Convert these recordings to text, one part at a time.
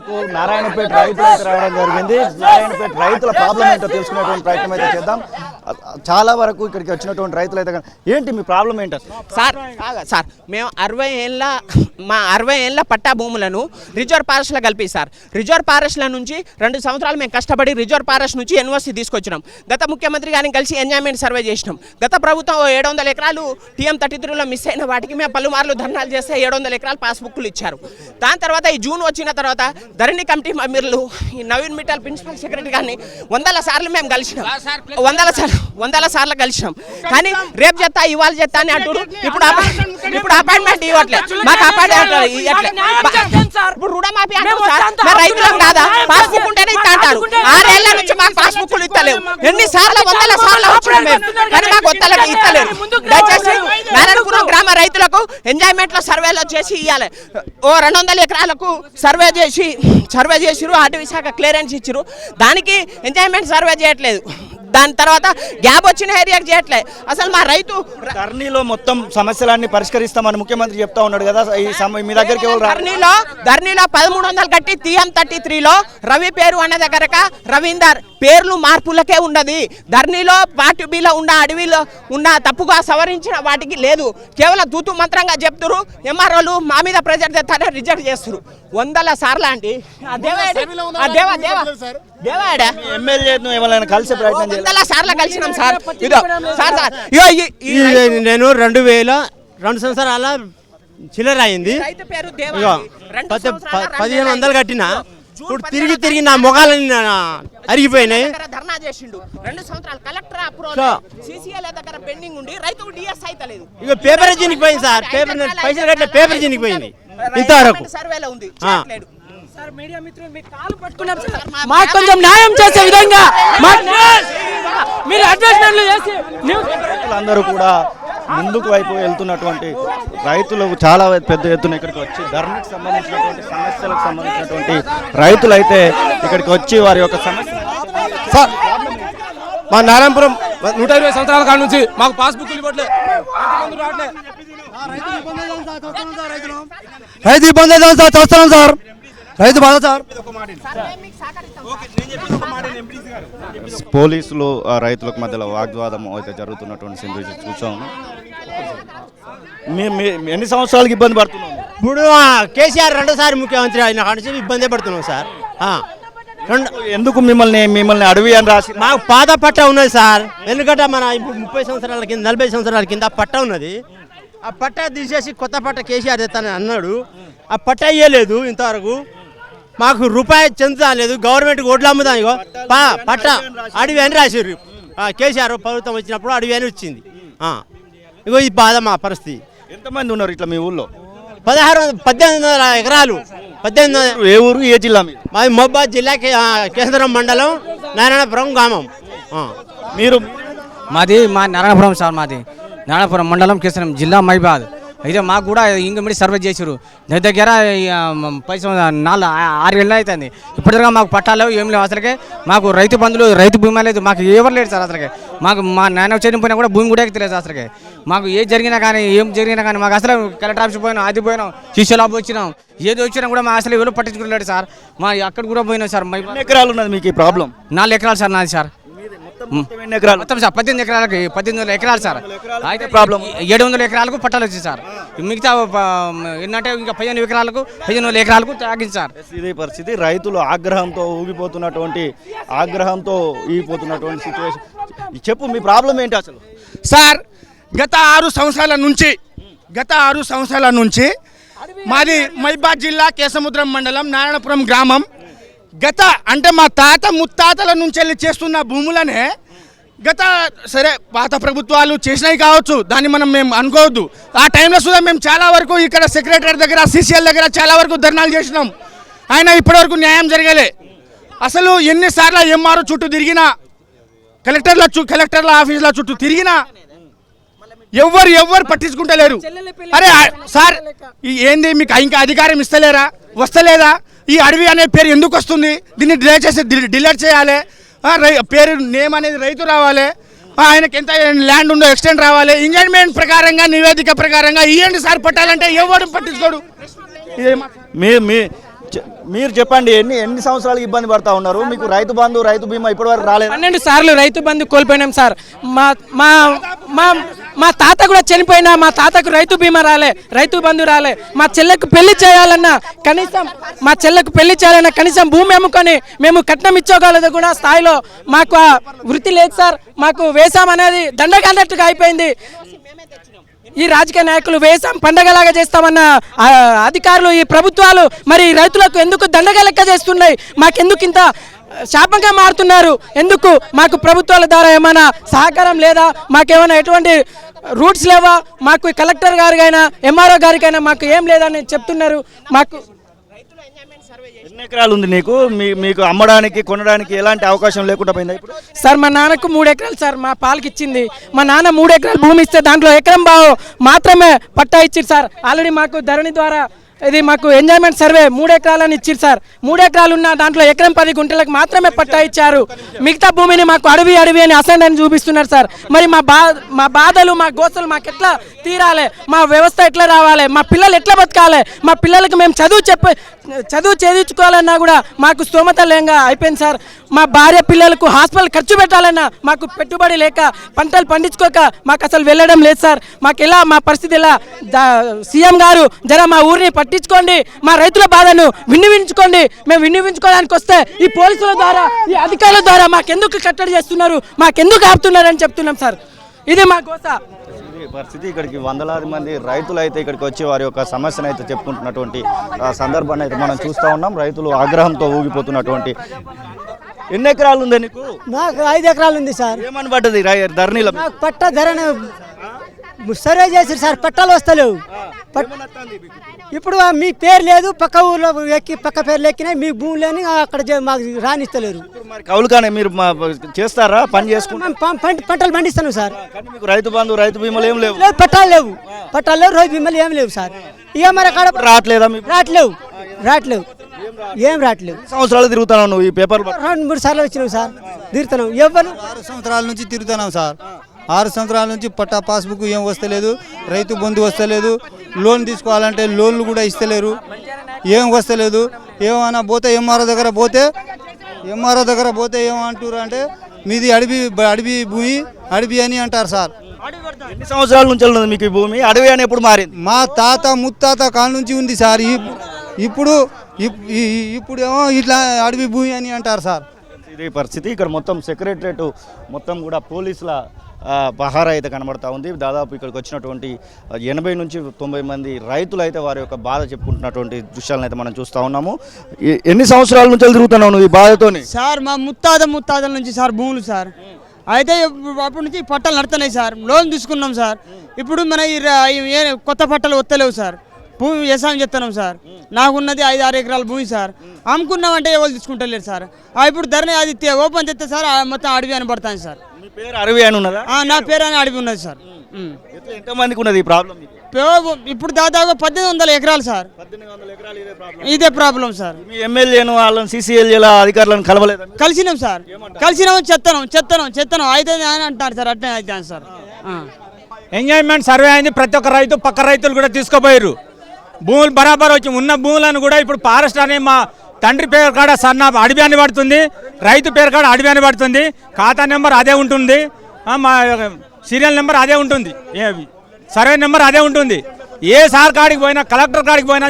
మనకు నారాయణపేట రైతులు అయితే రావడం జరిగింది. నారాయణపేట రైతుల ప్రాబ్లం ఏంటో తెలుసుకునేటువంటి ప్రయత్నం అయితే చేద్దాం. చాలా వరకు ఇక్కడికి వచ్చినటువంటి రైతులు అయితే ఏంటి మీ ప్రాబ్లం ఏంటో సార్ మేము 60 ఏళ్ళ పట్టా భూములను రిజర్వ్ ఫారెస్ట్లో కలిపి సార్ రిజర్వ్ ఫారెస్ట్ల నుంచి 2 సంవత్సరాలు మేము కష్టపడి రిజర్వ్ ఫారెస్ట్ నుంచి యూనివర్సిటీ తీసుకొచ్చినాం. గత ముఖ్యమంత్రి గారిని కలిసి ఎంజాయ్మెంట్ సర్వే చేసినాం. గత ప్రభుత్వం 700 ఎకరాలు TM33లో మిస్ అయిన వాటికి మేము పలుమార్లు ధర్నాలు చేస్తే 700 ఎకరాలు పాస్బుక్లు ఇచ్చారు. దాని తర్వాత ఈ జూన్ వచ్చిన తర్వాత ధరణి కమిటీ మెంబర్లు ఈ నవీన్ మిట్టల్ ప్రిన్సిపల్ సెక్రటరీ గారిని 100 సార్లు మేము కలిసినాం. 100 సార్లు కలిసినాం. కానీ రేపు చేస్తా ఇవాళ చేస్తా అని అంటారు. ఇప్పుడు అపాయింట్మెంట్ ఇవ్వట్లేదు. మాకు అపాయింట్మెంట్ ఇప్పుడు రుణమాఫీ అంటారు సార్. మా రైతులం కాదా? పాస్బుక్ ఉంటేనే ఇస్తా అంటారు. 6 ఏళ్ల నుంచి మాకు పాస్బుక్లు ఇస్తలేవు. ఎన్నిసార్లు 100 సార్లు వచ్చినాం మేము, కానీ మాకు ఇస్తలేరు. దయచేసి నారాయణపురం గ్రామ రైతులకు ఎంజాయ్మెంట్ లో సర్వేలో చేసి ఇవ్వాలి. 200 ఎకరాలకు సర్వే చేసిరు. అటవీ శాఖ క్లియరెన్స్ ఇచ్చిరు. దానికి ఎంజాయ్మెంట్ సర్వే చేయట్లేదు. దాని తర్వాత గ్యాప్ వచ్చిన ఏరియాకి చేయట్లేదు. అసలు మా రైతు ధరణిలో మొత్తం సమస్యలన్నీ పరిష్కరిస్తామని ముఖ్యమంత్రి చెప్తా ఉన్నాడు కదా. మీ దగ్గరికి ధరణిలో 1300 కట్టి TM33లో రవి పేరు అన్న దగ్గర రవీందర్ పేర్లు మార్పులకే ఉన్నది. ధరణిలో పార్టీ బిలో ఉన్న అడవిలో ఉన్న తప్పుగా సవరించిన వాటికి లేదు. కేవలం తూతు మంత్రంగా చెప్తురు. MROలు మా మీద ప్రెజర్ తెస్తారే రిజెక్ట్ చేస్తురు. 100 సార్లు అండి. సార్లు కలిసినాం సార్. నేను 2002 సంవత్సరాల చిల్లర అయింది. 1500 కట్టిన. ఇప్పుడు తిరిగి నా మొగాలని అరిగిపోయినాయి. ధర్నా చేసిండు 2 సంవత్సరాలు కలెక్టర్ అప్రూవల్ CCL దగ్గర పెండింగ్ ఉండి రైతుకు DS అయితలేదు. ఇక పేపర్ చినిగిపోయింది సార్. పైసలు కట్టిన పేపర్ చినిగిపోయింది. ఇంతవరకు సర్వేలో ఉంది. మాకు కొంచెం న్యాయం చేసే విధంగా మీరు అడ్వర్టైజ్మెంట్లు చేసి అందరూ కూడా ముందుకు వైపు వెళ్తున్నటువంటి రైతులు చాలా పెద్ద ఎత్తున ఇక్కడికి వచ్చి ధరణికి సంబంధించినటువంటి సమస్యలకు సంబంధించినటువంటి రైతులు అయితే ఇక్కడికి వచ్చి వారి యొక్క సమస్య సార్ మా నారాయణపురం 120 సంవత్సరాల కాడ నుంచి మాకు పాస్బుక్లు ఇవ్వట్లేదు. రైతు ఇబ్బంది చూస్తున్నాం సార్. రైతు బాధ సార్. పోలీసులు రైతులకు మధ్యలో వాగ్వాదం అయితే జరుగుతున్నటువంటి సింధు చూసాము. ఎన్ని సంవత్సరాలకు ఇబ్బంది పడుతున్నాం? ఇప్పుడు కేసీఆర్ 2 సార్లు ముఖ్యమంత్రి అయిన కాడ నుంచి ఇబ్బంది పడుతున్నాం సార్. ఎందుకు మిమ్మల్ని అడవి అని రాసి? మాకు పాత పట్ట ఉన్నది సార్. ఎందుకంటే మన ఇప్పుడు 30 సంవత్సరాల కింద 40 సంవత్సరాల కింద పట్ట ఉన్నది. ఆ పట్ట తీసేసి కొత్త పట్ట కేసీఆర్ తెస్తానని అన్నాడు. ఆ పట్ట ఇయ్యలేదు. ఇంతవరకు మాకు రూపాయి చెందుతాలేదు. గవర్నమెంట్కి ఓట్లు అమ్ముదాం. ఇగో పట్ట అడవి అని రాసారు. కేసీఆర్ ప్రభుత్వం వచ్చినప్పుడు అడవి అని వచ్చింది. ఇగో ఈ బాధ మా పరిస్థితి. ఎంతమంది ఉన్నారు ఇట్లా మీ ఊళ్ళో? 1800 ఎకరాలు. 1800. ఏ ఊరు, ఏ జిల్లా? మాది మహబూబాద్ జిల్లా కేంద్రం మండలం నారాయణపురం గ్రామం. మాది నారాయణపురం సార్. మాది నారాయణపురం మండలం కేంద్రం జిల్లా మహబూబాద్. అయితే మాకు కూడా ఇంకమిడి సర్వే చేసారు. దగ్గర 6 ఏళ్ళు అవుతుంది. ఇప్పటిదాకా మాకు పట్టాలు ఏం లేవు. అసలుకే మాకు రైతు బంధువులు రైతు భూమి లేదు. మాకు ఎవరు లేదు సార్. అసలుకే మాకు మా నాన్న చనిపోయినా కూడా భూమి కూడా తెలియదు. అసలుకే మాకు ఏం జరిగినా కానీ మాకు అసలు కలెక్టర్ ఆఫీస్ పోయినాం, అది పోయినాం, శిష్యులాభ వచ్చినాం, ఏది వచ్చినా కూడా మా అసలు ఎవరు పట్టించుకోలేదు సార్. మా అక్కడ కూడా పోయినాం సార్. ఎకరాలు ఉన్నది మీకు ఈ ప్రాబ్లం? 4 ఎకరాలు సార్ నాది సార్. మొత్తం సార్ 18 ఎకరాలకి 1800 ఎకరాలు సార్. అయితే ప్రాబ్లం 700 ఎకరాలకు పట్టాలు వచ్చింది సార్. మిగతా ఏంటంటే ఇంకా 15 ఎకరాలకు 1500 ఎకరాలకు తాగింది సార్. ఇదే పరిస్థితి. రైతులు ఆగ్రహంతో ఊగిపోతున్నటువంటి సిచ్యువేషన్. చెప్పు మీ ప్రాబ్లం ఏంటి అసలు? సార్ గత 6 సంవత్సరాల నుంచి మాది మహబూబాద్ జిల్లా కేసముద్రం మండలం నారాయణపురం గ్రామం. అంటే మా తాత ముత్తాతల నుంచి వెళ్ళి చేస్తున్న భూములనే సరే పాత ప్రభుత్వాలు చేసినాయి కావచ్చు, దాన్ని మేము అనుకోవద్దు. ఆ టైంలో సుధా మేము చాలా వరకు ఇక్కడ సెక్రటరీ దగ్గర CCL దగ్గర చాలా వరకు ధర్నాలు చేసినాం. ఆయన ఇప్పటివరకు న్యాయం జరగలే. అసలు ఎన్నిసార్లు MRO చుట్టూ తిరిగినా, కలెక్టర్ల ఆఫీసుల చుట్టూ తిరిగినా ఎవ్వరు పట్టించుకుంటలేరు. అరే సార్ ఏంది మీకు ఇంకా అధికారం ఇస్తలేరా, వస్తలేదా? ఈ అడవి అనే పేరు ఎందుకు వస్తుంది? దీన్ని డిలీట్ చేయాలి. పేరు నేమ్ అనేది రైతు రావాలి. ఆయనకి ఎంత ల్యాండ్ ఉందో ఎక్స్టెండ్ రావాలి. ఎంజాయ్మెంట్ ప్రకారంగా నివేదిక ప్రకారంగా ఇవ్వండి సార్ పట్టాలంటే ఎవరు పట్టించుకోడు. మీరు చెప్పండి ఎన్ని సంవత్సరాలు ఇబ్బంది పడతా ఉన్నారు? మీకు రైతు బంధు రైతు బీమా ఇప్పటివరకు రాలేదు? 12 సార్లు రైతు బంధు కోల్పోయినాం సార్. మా మా మా మా తాత కూడా చనిపోయినా మా తాతకు రైతు బీమా రాలే, రైతు బంధు రాలే. మా చెల్లెకు పెళ్లి చేయాలన్నా కనీసం కనీసం భూమి అమ్ముకొని మేము కట్నం ఇచ్చుకోగలదు కూడా స్థాయిలో మాకు ఆ వృత్తి లేదు సార్. మాకు వేసాం అనేది దండగన్నట్టుగా అయిపోయింది. ఈ రాజకీయ నాయకులు వేసాం పండగలాగా చేస్తామన్న అధికారులు, ఈ ప్రభుత్వాలు మరి రైతులకు ఎందుకు దండగ లెక్క చేస్తున్నాయి? మాకెందుకు ఇంత శాపంగా మారుతున్నారు? ఎందుకు మాకు ప్రభుత్వాల ద్వారా ఏమైనా సహకారం లేదా? మాకేమైనా ఎటువంటి రూట్స్ లేవా? మాకు కలెక్టర్ గారికైనా ఎంఆర్ఓ గారికైనా మాకు ఏం లేదని చెప్తున్నారు. మాకు ఎన్ని ఎకరాలు ఉంది నీకు? మీకు అమ్మడానికి కొనడానికి ఎలాంటి అవకాశం లేకుండా పోయిందా ఇప్పుడు? సార్ మా నాన్నకు 3 ఎకరాలు సార్ మా పాలకి ఇచ్చింది. మా నాన్న 3 ఎకరాలు భూమి ఇస్తే దాంట్లో ఎకరం బావు మాత్రమే పట్టా ఇచ్చారు సార్. ఆల్రెడీ మాకు ధరణి ద్వారా ఇది మాకు ఎంజాయ్మెంట్ సర్వే 3 ఎకరాలని ఇచ్చారు సార్. 3 ఎకరాలు ఉన్న దాంట్లో ఎకరం 10 గుంటలకు మాత్రమే పట్టా ఇచ్చారు. మిగతా భూమిని మాకు అడవి అని అసైన్ అని చూపిస్తున్నారు సార్. మరి మా బాధలు మా గోసలు మాకు ఎట్లా తీరాలి? మా వ్యవస్థ ఎట్లా రావాలి? మా పిల్లలు ఎట్లా బతకాలి? మా పిల్లలకి మేము చదువు చేయించుకోవాలన్నా కూడా మాకు స్తోమత లేక అయిపోయింది సార్. మా భార్య పిల్లలకు హాస్పిటల్ ఖర్చు పెట్టాలన్నా మాకు పెట్టుబడి లేక పంటలు పండించుకోక మాకు అసలు వెళ్ళడం లేదు సార్. మాకు ఎలా మా పరిస్థితి ఎలా? సీఎం గారు జర మా ఊరిని పట్టించుకోండి, మా రైతుల బాధను విన్నవించుకోండి. మేము విన్నవించుకోవడానికి వస్తే ఈ పోలీసుల ద్వారా ఈ అధికారుల ద్వారా మాకెందుకు కట్టడి చేస్తున్నారు, మాకెందుకు ఆపుతున్నారు అని చెప్తున్నాం సార్. ఇది మా గోస. పరిస్థితి ఇక్కడికి వందలాది మంది రైతులు అయితే ఇక్కడికి వచ్చి వారి యొక్క సమస్యను అయితే చెప్పుకుంటున్నటువంటి సందర్భాన్ని అయితే మనం చూస్తూ ఉన్నాం. రైతులు ఆగ్రహంతో ఊగిపోతున్నటువంటి. ఎన్ని ఎకరాలు ఉంది నీకు? నాకు 5 ఎకరాలు ఉంది సార్. ఏమని పడ్డది ధరణిలో? నాకు పట్ట ధరను సర్వే చేసి సార్ పట్టాలు వస్తలేవు. ఇప్పుడు మీ పేరు లేదు, పక్క ఊర్లో పక్క పేర్లు ఎక్కినాయి, మీ భూములని అక్కడ మాకు రానిస్తలేరు. మరి కౌలుగానే మీరు చేస్తారా? పని చేసుకుంటాం, పంటలు పండిస్తాను సార్. మీకు రైతు బంధు రైతు బీమాలు ఏం లేవు? పట్టాలు లేవు, రైతు బీమాలు ఏం లేవు సార్. ఇక మరి అక్కడ రావట్లేదా? రావట్లేవు ఏం రావట్లేవు. సంవత్సరాలు తిరుగుతాను నువ్వు ఈ పేపర్? 2-3 సార్లు వచ్చినావు సార్. తిరుగుతున్నావు. ఎవరు 6 సంవత్సరాల నుంచి తిరుగుతున్నాం సార్. 6 సంవత్సరాల నుంచి పట్టా పాస్బుక్ ఏం వస్తలేదు, రైతు బంధు వస్తలేదు, లోన్ తీసుకోవాలంటే లోన్లు కూడా ఇస్తలేరు, ఏం వస్తలేదు. ఏమైనా పోతే ఎంఆర్ఓ దగ్గర పోతే ఏమంటారు అంటే మీది అడవి భూమి అడవి అని అంటారు సార్. ఎన్ని సంవత్సరాల నుంచి ఉన్నది మీకు ఈ భూమి? అడవి అని ఎప్పుడు మారింది? మా తాత ముత్తాత కాల నుంచి ఉంది సార్. ఇప్పుడు ఏమో ఇట్లా అడవి భూమి అని అంటారు సార్. ఇది పరిస్థితి. ఇక్కడ మొత్తం సెక్రటరేట్ మొత్తం కూడా పోలీసుల పహారా అయితే కనబడతా ఉంది. దాదాపు ఇక్కడికి వచ్చినటువంటి 80 నుంచి 90 మంది రైతులు అయితే వారి యొక్క బాధ చెప్పుకుంటున్నటువంటి దృశ్యాలను అయితే మనం చూస్తూ ఉన్నాము. ఎన్ని సంవత్సరాల నుంచి తిరుగుతున్నావు నువ్వు ఈ బాధతోని? సార్ మా ముత్తాతల నుంచి సార్ భూములు సార్. అయితే అప్పటి నుంచి పట్టాలు నడుతున్నాయి సార్. లోన్ తీసుకున్నాం సార్. ఇప్పుడు మన కొత్త పట్టాలు వస్తలేవు సార్. భూమి వ్యవసాయం చేస్తున్నాం సార్. నాకున్నది 5-6 ఎకరాల భూమి సార్. అమ్ముకున్నామంటే ఎవరు తీసుకుంటలేరు సార్. ఇప్పుడు ధరణి అది ఓపెన్ చేస్తే సార్ మొత్తం అడవి అని పడతాను సార్. మీ పేరు అడవి అని ఉన్నదా? నా పేరు అని అడవి ఉన్నది సార్. ఎంతమందికి ఉన్నది ఈ ప్రాబ్లం? ఇప్పుడు దాదాపు 1800 ఎకరాలు సార్. 1800 ఎకరాలు ఇదే ప్రాబ్లం సార్. మీ ఎమ్మెల్యేను వాళ్ళని CCLల అధికారులను కలవలేదు? కలిసినాం సార్. చెత్తనం అయితే అని అంటారు సార్. అట్నే అయితే సార్. ఎంజాయ్మెంట్ సర్వే అయింది. ప్రతి ఒక్క రైతు పక్క రైతులు కూడా తీసుకుపోయారు. భూములు బరాబర్ వచ్చి ఉన్న భూములను కూడా ఇప్పుడు ఫారెస్ట్ అనే మా తండ్రి పేరు కాడ సన్న అడవి అని పడుతుంది, రైతు పేరు కాడ అడవి అని పడుతుంది, ఖాతా నెంబర్ అదే ఉంటుంది, మా సీరియల్ నెంబర్ అదే ఉంటుంది, సర్వే నెంబర్ అదే ఉంటుంది. ఏ సార్ కాడికి పోయినా, కలెక్టర్ కాడికి పోయినా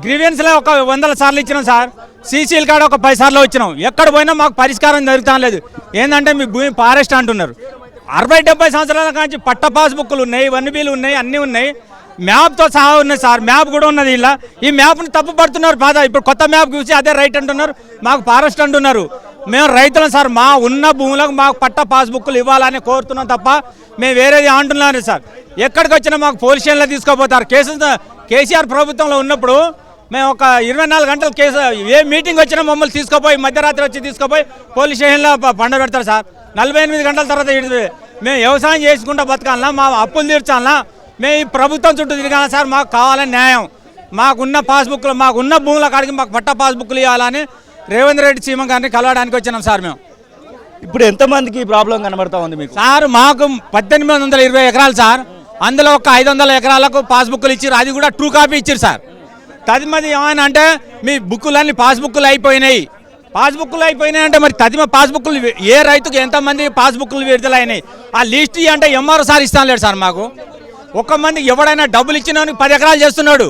గ్రీవెన్స్లో ఒక 100 సార్లు ఇచ్చినాం సార్. CCL కాడ ఒక 10 సార్లు వచ్చినాం. ఎక్కడ పోయినా మాకు పరిష్కారం జరుగుతా లేదు. ఏంటంటే మీ భూమి ఫారెస్ట్ అంటున్నారు. 60-70 సంవత్సరాల నుంచి పట్ట పాస్బుక్లు ఉన్నాయి, వన్బీలు ఉన్నాయి, అన్నీ ఉన్నాయి, మ్యాప్తో సహా ఉన్నాయి సార్. మ్యాప్ కూడా ఉన్నది. ఇలా ఈ మ్యాప్ని తప్పు పడుతున్నారు. ఇప్పుడు కొత్త మ్యాప్ చూసి అదే రైట్ అంటున్నారు, మాకు ఫారెస్ట్ అంటున్నారు. మేము రైతులం సార్. మా ఉన్న భూములకు మాకు పట్ట పాస్బుక్లు ఇవ్వాలని కోరుతున్నాం తప్ప మేము వేరేది అంటున్నాను సార్. ఎక్కడికి వచ్చినా మాకు పోలీస్ స్టేషన్లో తీసుకోపోతారు. కేసీఆర్ ప్రభుత్వంలో ఉన్నప్పుడు మేము ఒక 24 గంటల కేసు ఏ మీటింగ్ వచ్చినా మమ్మల్ని తీసుకుపోయి మధ్యరాత్రి వచ్చి తీసుకుపోయి పోలీస్ స్టేషన్లో పండబెడతారు సార్. 48 గంటల తర్వాత మేము వ్యవసాయం చేసుకుంటూ బతకాలన్నా, మా అప్పులు తీర్చాలన్నా మేము ఈ ప్రభుత్వం చుట్టూ తిరగాలి సార్. మాకు కావాలని న్యాయం. మాకున్న పాస్బుక్లు, మాకున్న భూముల కాడికి మాకు పట్ట పాస్బుక్లు ఇవ్వాలని రేవంత్ రెడ్డి సీఎం గారిని కలవడానికి వచ్చినాం సార్. మేము ఇప్పుడు ఎంతమందికి ఈ ప్రాబ్లం కనబడతా ఉంది మీకు? సార్ మాకు 1820 ఎకరాలు సార్. అందులో ఒక 500 ఎకరాలకు పాస్బుక్లు ఇచ్చారు. అది కూడా ట్రూ కాపీ ఇచ్చారు సార్. తదిమది ఏమైనా అంటే మీ బుక్కులన్నీ పాస్బుక్లు అయిపోయినాయి అంటే మరి తదిమ పాస్బుక్లు ఏ రైతుకు ఎంతమంది పాస్బుక్లు విడుదలైనాయి ఆ లిస్ట్ అంటే ఎంఆర్ఓ సార్ ఇస్తాను లేడు సార్ మాకు. ఒక్క మందికి ఎవడైనా డబ్బులు ఇచ్చిన 10 ఎకరాలు చేస్తున్నాడు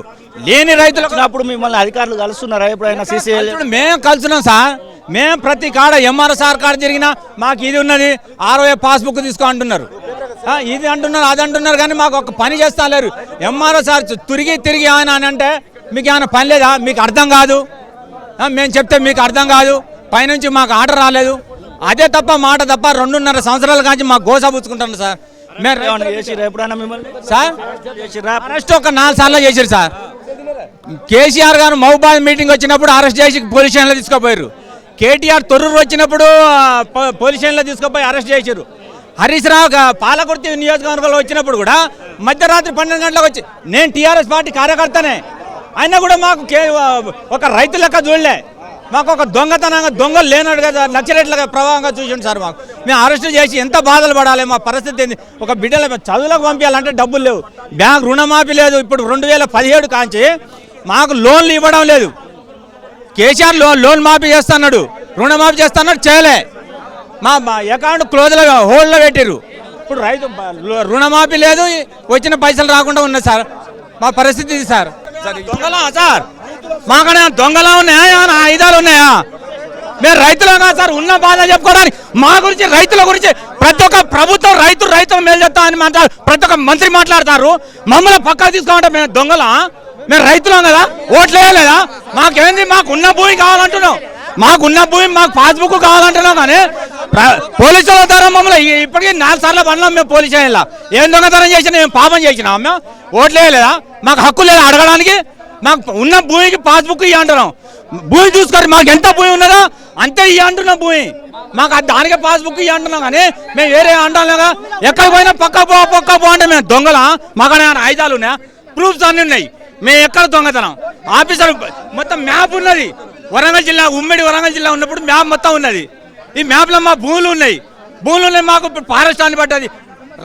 లేని రైతులకు. అప్పుడు మిమ్మల్ని అధికారులు కలుస్తున్నారా ఎప్పుడైనా? సీసీఎల్ మేము కలుస్తున్నాం సార్. మేము ప్రతి కాడ ఎంఆర్ఓ సార్ కాడ జరిగినా మాకు ఇది ఉన్నది ROA పాస్బుక్ తీసుకో అంటున్నారు, ఇది అంటున్నారు అది అంటున్నారు, కానీ మాకు ఒక పని చేస్తా లేరు. ఎంఆర్ఓ సార్ తిరిగి ఆయన అని అంటే మీకు ఏమైనా పని లేదా? మీకు అర్థం కాదు, మేము చెప్తే మీకు అర్థం కాదు, పైనుంచి మాకు ఆర్డర్ రాలేదు, అదే తప్ప మాట తప్ప 2.5 సంవత్సరాల నుంచి మాకు గోసా పుచ్చుకుంటాను సార్. సార్ అరెస్ట్ ఒక 4 సార్లు చేశారు సార్. కేసీఆర్ గారు మహబూబాద్ మీటింగ్ వచ్చినప్పుడు అరెస్ట్ చేసి పోలీస్ స్టేషన్లో తీసుకుపోయారు. కేటీఆర్ తొర్రూరు వచ్చినప్పుడు పోలీస్ స్టేషన్లో తీసుకుపోయి అరెస్ట్ చేశారు. హరీష్ రావు పాలకుర్తి నియోజకవర్గంలో వచ్చినప్పుడు కూడా మధ్యరాత్రి 12 గంటలకు వచ్చి, నేను టీఆర్ఎస్ పార్టీ కార్యకర్తనే అయినా కూడా మాకు ఒక రైతు లెక్క చూడలే, మాకు ఒక దొంగలు లేనాడు కదా నక్సలైట్లుగా ప్రభావంగా చూసిండు సార్. మాకు మేము అరెస్ట్ చేసి ఎంత బాధలు పడాలి, మా పరిస్థితి ఏంది? ఒక బిడ్డల చదువులకు పంపించాలంటే డబ్బులు లేవు, బ్యాంక్ రుణమాఫీ లేదు. ఇప్పుడు 2017 కాంచి మాకు లోన్లు ఇవ్వడం లేదు. కేసీఆర్ లోన్ మాఫీ చేస్తున్నాడు, రుణమాఫీ చేస్తున్నాడు, చేయలే. మా అకౌంట్ క్లోజ్లో హోల్డ్లో పెట్టారు. ఇప్పుడు రైతు రుణమాఫీ లేదు, వచ్చిన పైసలు రాకుండా ఉన్నాయి సార్. మా పరిస్థితి ఇది సార్. దొంగలా సార్? మాకనే దొంగలా ఉన్నాయా, ఆయుధాలు ఉన్నాయా? మేము రైతులం కాదు సార్, ఉన్న బాధ చెప్పుకోవడానికి. మా గురించి రైతుల గురించి ప్రతి ఒక్క ప్రభుత్వం రైతులు మేలు చెప్తా అని మాట్లాడు, ప్రతి ఒక్క మంత్రి మాట్లాడతారు. మమ్మల్ని పక్కకు తీసుకోమంటే మేము దొంగలా? మేము రైతులం కదా, ఓట్లు వేయలేదా? మాకేంది? మాకు ఉన్న భూమి కావాలంటున్నాం, మాకున్న భూమి మాకు పాస్బుక్ కావాలంటున్నాం. కానీ పోలీసుల ద్వారా మమ్మల్ని ఇప్పటికీ 4 సార్లు పడినాం మేము పోలీస్ స్టేషన్లో. ఏం దొంగతనం చేసినా, ఏం పాపం చేసినా మేము? ఓట్లు వేయలేదా? మాకు హక్కు లేదా అడగడానికి? మాకు ఉన్న భూమికి పాస్బుక్ ఇవ్వ అంటున్నాం. భూమి చూసుకొని మాకు ఎంత భూమి ఉన్నదో అంతే ఇవ్వ అంటున్నాం భూమి, మాకు దానికే పాస్బుక్ ఇవ్వ అంటున్నాం. కానీ మేము వేరే అంటాం లేదా? ఎక్కడికి పోయినా పక్క పో అంటే మేము దొంగలా? మాకు ఆయుధాలు ఉన్నాయా? ప్రూఫ్స్ అన్నీ ఉన్నాయి. మేము ఎక్కడ దొంగతనం? ఆఫీసర్ మొత్తం మ్యాప్ ఉన్నది. వరంగల్ జిల్లా, ఉమ్మడి వరంగల్ జిల్లా ఉన్నప్పుడు మ్యాప్ మొత్తం ఉన్నది. ఈ మ్యాప్లో మా భూములు ఉన్నాయి. మాకు ఇప్పుడు ఫారెస్ట్ అని పడ్డది.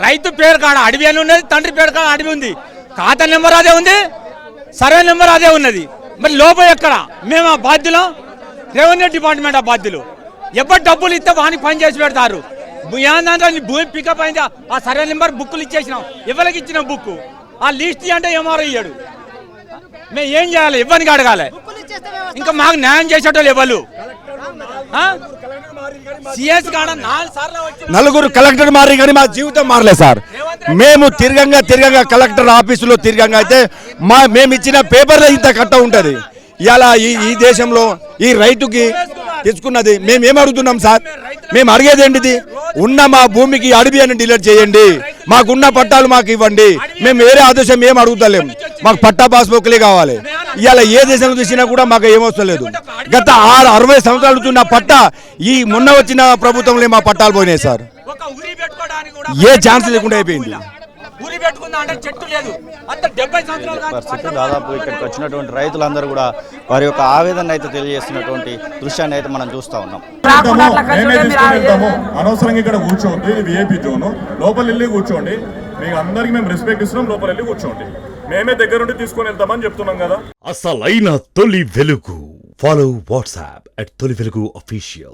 రైతు పేరు కాడ అడవి అని ఉన్నది, తండ్రి పేరు కాడ అడవి ఉంది, ఖాతా నెంబర్ అదే ఉంది, సర్వే నెంబర్ అదే ఉన్నది. మరి లోపం ఎక్కడ? మేము ఆ బాధ్యులం, రెవెన్యూ డిపార్ట్మెంట్ ఆ బాధ్యులు. ఎవరు డబ్బులు ఇస్తే వానికి పని చేసి పెడతారు. ఏంటంటే భూమి పికప్ అయిందా, ఆ సర్వే నెంబర్ బుక్కులు ఇచ్చేసినాం. ఎవరికి ఇచ్చినాం బుక్? ఆ లిస్ట్ అంటే ఎంఆర్ఓ ఇయ్యాడు. మేము ఏం చేయాలి? ఇవ్వనికి అడగాలి. ఇంకా మాకు న్యాయం చేసేటోళ్ళు ఎవరు? నలుగురు కలెక్టర్ మారి కానీ మా జీవితం మారలేదు సార్. మేము తిరగంగా కలెక్టర్ ఆఫీసులో తిరగంగా అయితే మేము ఇచ్చిన పేపర్లో ఇంత కట్ట ఉంటుంది. ఇలా ఈ దేశంలో ఈ రైతుకి తెచ్చుకున్నది మేము ఏం అడుగుతున్నాం సార్? మేము అడిగేది ఏంటిది? ఉన్న మా భూమికి అడవి అని డిలీట్ చేయండి, మాకున్న పట్టాలు మాకు ఇవ్వండి. మేము వేరే ఆదేశం ఏం అడుగుతలేం, మాకు పట్టా పాస్బుక్లే కావాలి. ఇలా ఏ దేశంలో చూసినా కూడా మాకు ఏమొస్తలేదు. గత 60 సంవత్సరాలు ఉన్న పట్టా ఈ మొన్న వచ్చిన ప్రభుత్వంలో మా పట్టాలు పోయినాయి సార్. ఏ ఛాన్స్ లేకుండా అయిపోయింది. పరిస్థితి దాదాపు ఇక్కడికి వచ్చినటువంటి రైతులందరూ కూడా వారి యొక్క ఆవేదన అయితే తెలియజేస్తున్నటువంటి దృశ్యాన్ని అయితే మనం చూస్తూ ఉన్నాం. మేమే తీసుకొని వెళ్తాము, అనవసరంగా ఇక్కడ కూర్చోండి, ఇది విఐపి జోను, లోపల వెళ్ళి కూర్చోండి, మీకు అందరికి మేము రెస్పెక్ట్ ఇస్తున్నాం, లోపల వెళ్ళి కూర్చోండి, మేమే దగ్గరుండి తీసుకొని వెళ్తామని చెప్తున్నాం కదా. అసలైన తొలి వెలుగు. ఫాలో వాట్సాప్ @తొలి వెలుగు official.